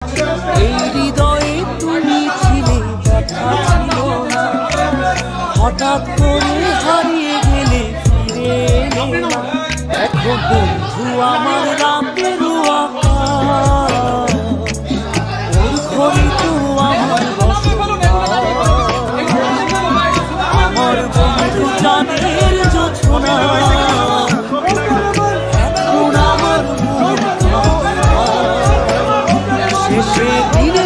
এই হৃদয়ে তুমি ছিলে, ব্যথা ছিল না, হঠাৎ করে হারিয়ে গেলে, ফিরে এলে না। এখন বন্ধু আমার রাতের আকাশ, ওর ঘরে তো আমার বসবাস। আমার বন্ধু চাঁদের জোছনা, এখন আমার মন শেষে দিনে